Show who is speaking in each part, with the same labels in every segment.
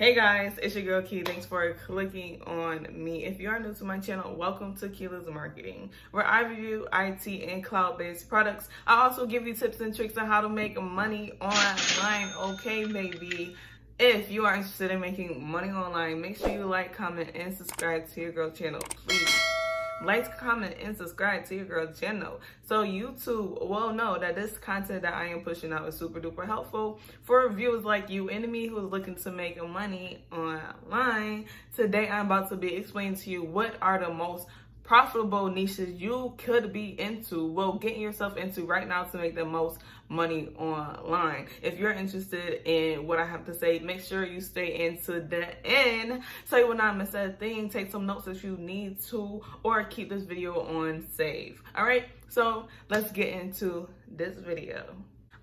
Speaker 1: Hey guys, it's your girl Key. Thanks for clicking on me. If you are new to my channel, welcome to Keela's Marketing, where I review IT and cloud-based products. I also give you tips and tricks on how to make money online. Okay, baby. If you are interested in making money online, make sure you like, comment, and subscribe to your girl channel, please. Like, comment, and subscribe to your girl channel so YouTube will know that this content that I am pushing out is super duper helpful for viewers like you and me who's looking to make money online. Today I'm about to be explaining to you what are the most profitable niches you could be into, getting yourself into right now to make the most money online. If you're interested in what I have to say, make sure you stay into the end so you will not miss a thing. Take some notes if you need to, or keep this video on save. All right, so let's get into this video.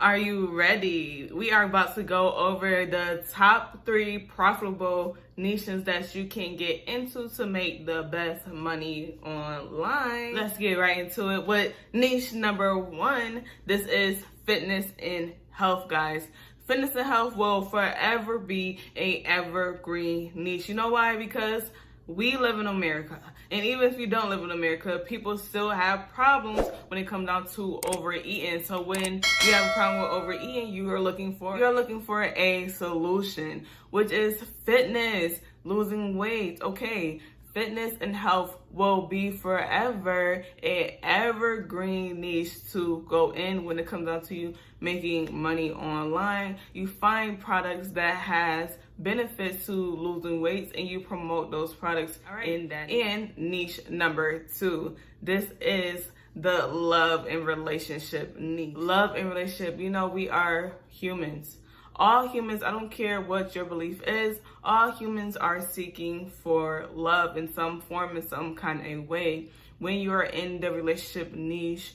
Speaker 1: Are you ready? We are about to go over the top 3 profitable niches that you can get into to make the best money online. Let's get right into it with niche number 1. This is fitness and health, guys. Fitness and health will forever be a evergreen niche. You know why? Because we live in America, and even if you don't live in America, people still have problems when it comes down to overeating. So when you have a problem with overeating, you're looking for a solution, which is fitness, losing weight. Okay, fitness and health will be forever a evergreen niche to go in when it comes down to you making money online. You find products that has benefits to losing weight and you promote those products in that. And niche number 2, this is the love and relationship niche. Love and relationship, you know, we are humans. All humans, I don't care what your belief is, all humans are seeking for love in some form, in some kind of way. When you're in the relationship niche,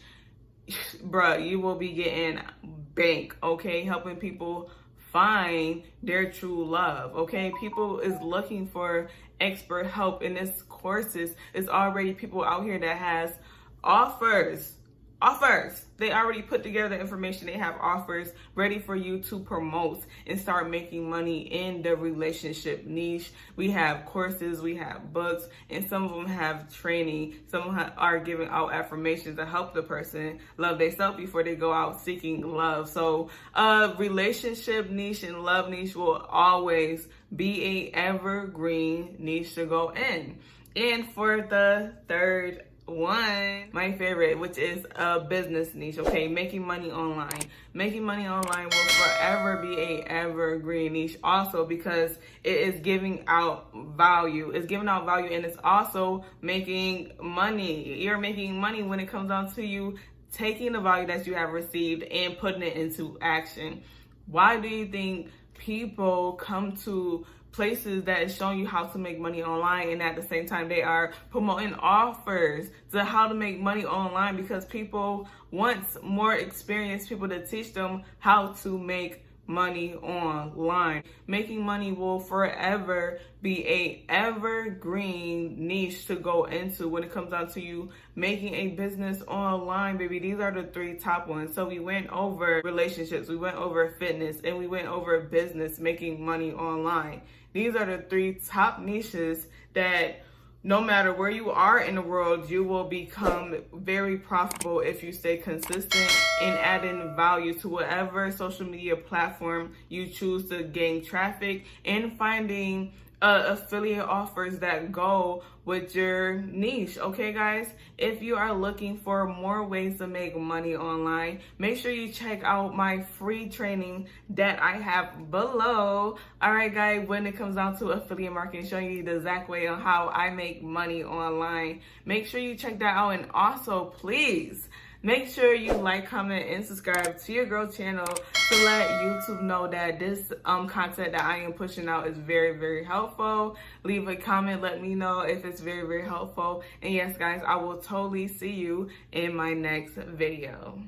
Speaker 1: bruh, you will be getting bank, okay? Helping people find their true love, okay? People is looking for expert help in this courses. It's already people out here that has offers. They already put together information. They have offers ready for you to promote and start making money in the relationship niche. We have courses, we have books, and some of them have training. Some of them are giving out affirmations to help the person love themselves before they go out seeking love. So relationship niche and love niche will always be a evergreen niche to go in. And for the third one, my favorite, which is a business niche, okay? Making money online. Making money online will forever be a evergreen niche also because it is giving out value. It's giving out value and it's also making money. You're making money when it comes down to you taking the value that you have received and putting it into action. Why do you think people come to places that is showing you how to make money online, and at the same time they are promoting offers to how to make money online? Because people want more experienced people to teach them how to make money online. Making money will forever be a evergreen niche to go into when it comes down to you making a business online, baby. These are the 3 top ones. So we went over relationships, we went over fitness, and we went over business, making money online. These are the 3 top niches that no matter where you are in the world, you will become very profitable if you stay consistent in adding value to whatever social media platform you choose to gain traffic, and finding affiliate offers that go with your niche. Okay, guys, if you are looking for more ways to make money online, make sure you check out my free training that I have below. All right, guys, when it comes down to affiliate marketing, showing you the exact way on how I make money online, make sure you check that out. And also, please make sure you like, comment, and subscribe to your girl channel to let YouTube know that this content that I am pushing out is very, very helpful. Leave a comment, let me know if it's very, very helpful. And yes, guys, I will totally see you in my next video.